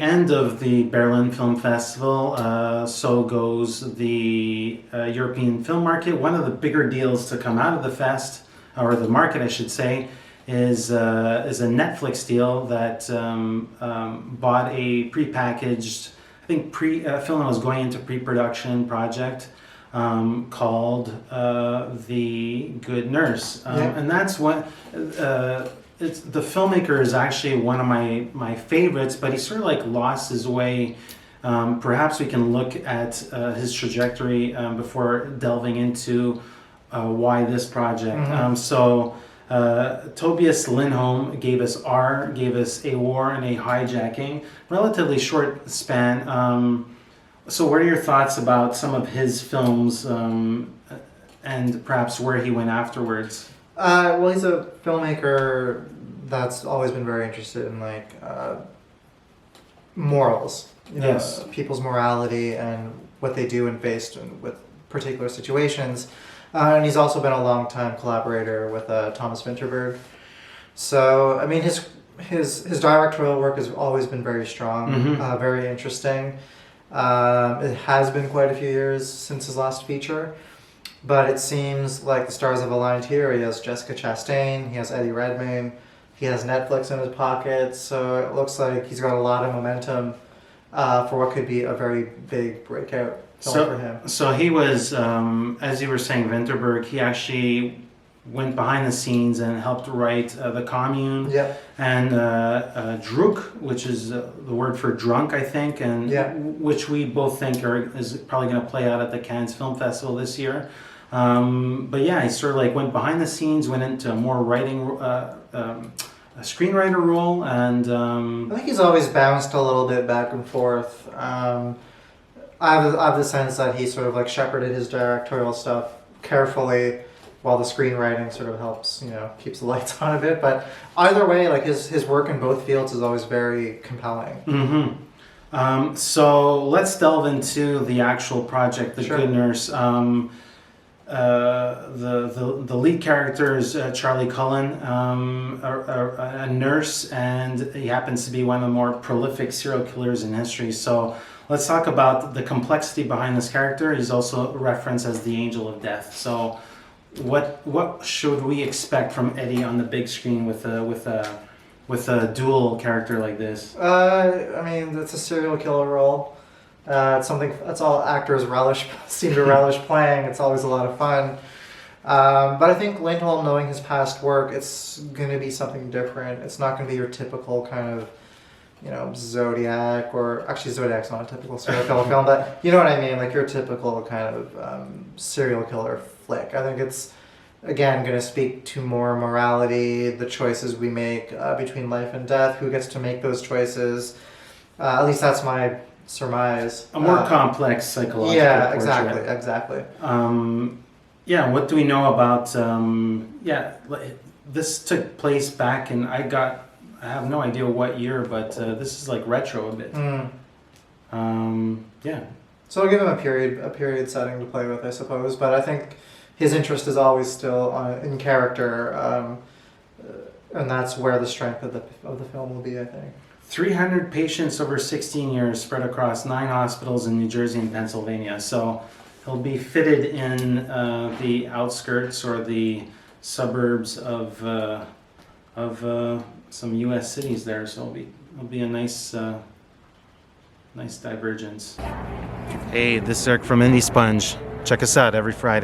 end of the Berlin Film Festival, so goes the European film market. One of the bigger deals to come out of the fest, or the market I should say, is a Netflix deal that bought a prepackaged, I think film that was going into pre-production project called The Good Nurse. And that's what... the filmmaker is actually one of my favorites, but he sort of like lost his way. Perhaps we can look at his trajectory before delving into why this project. Tobias Lindholm gave us gave us A War and a Hijacking, relatively short span. So what are your thoughts about some of his films and perhaps where he went afterwards? Well, he's a filmmaker that's always been very interested in like morals, Yes. People's morality and what they do when faced with particular situations. And he's also been a long-time collaborator with Thomas Vinterberg. So, I mean, his directorial work has always been very strong, very interesting. It has been quite a few years since his last feature. But it seems like the stars have aligned here. He has Jessica Chastain, he has Eddie Redmayne, he has Netflix in his pocket, so it looks like he's got a lot of momentum for what could be a very big breakout film for him. So he was, as you were saying, Vinterberg, he actually went behind the scenes and helped write The Commune and Druk, which is the word for drunk, I think, and which we both think is probably going to play out at the Cannes Film Festival this year. But yeah, he sort of like went behind the scenes, went into a more writing, a screenwriter role, and I think he's always bounced a little bit back and forth. I have the sense that he sort of like shepherded his directorial stuff carefully, while the screenwriting sort of helps, keeps the lights on a bit. But either way, like his work in both fields is always very compelling. So let's delve into the actual project, The Good Nurse. The lead character is Charlie Cullen, a nurse, and he happens to be one of the more prolific serial killers in history. So let's talk about the complexity behind this character. He's also referenced as the Angel of Death. So what should we expect from Eddie on the big screen with a dual character like this? I mean, it's a serial killer role. It's something that's all actors seem to relish playing. It's always a lot of fun. But I think Lindholm, knowing his past work, it's going to be something different. It's not going to be your typical kind of, Zodiac, or actually Zodiac's not a typical serial killer film, but you know what I mean, like your typical kind of serial killer flick. I think it's, again, going to speak to more morality, the choices we make between life and death, who gets to make those choices. At least that's my surmise. A more complex psychological portrait. Exactly. What do we know about, this took place back in, I have no idea what year, but this is like retro a bit. So I'll give him a period setting to play with, I suppose. But I think his interest is always still in character, and that's where the strength of the film will be, I think. 300 patients over 16 years spread across 9 hospitals in New Jersey and Pennsylvania. So he'll be fitted in the outskirts or the suburbs of some U.S. cities there. So it'll be a nice divergence. Hey, this is Eric from IndieSponge. Check us out every Friday.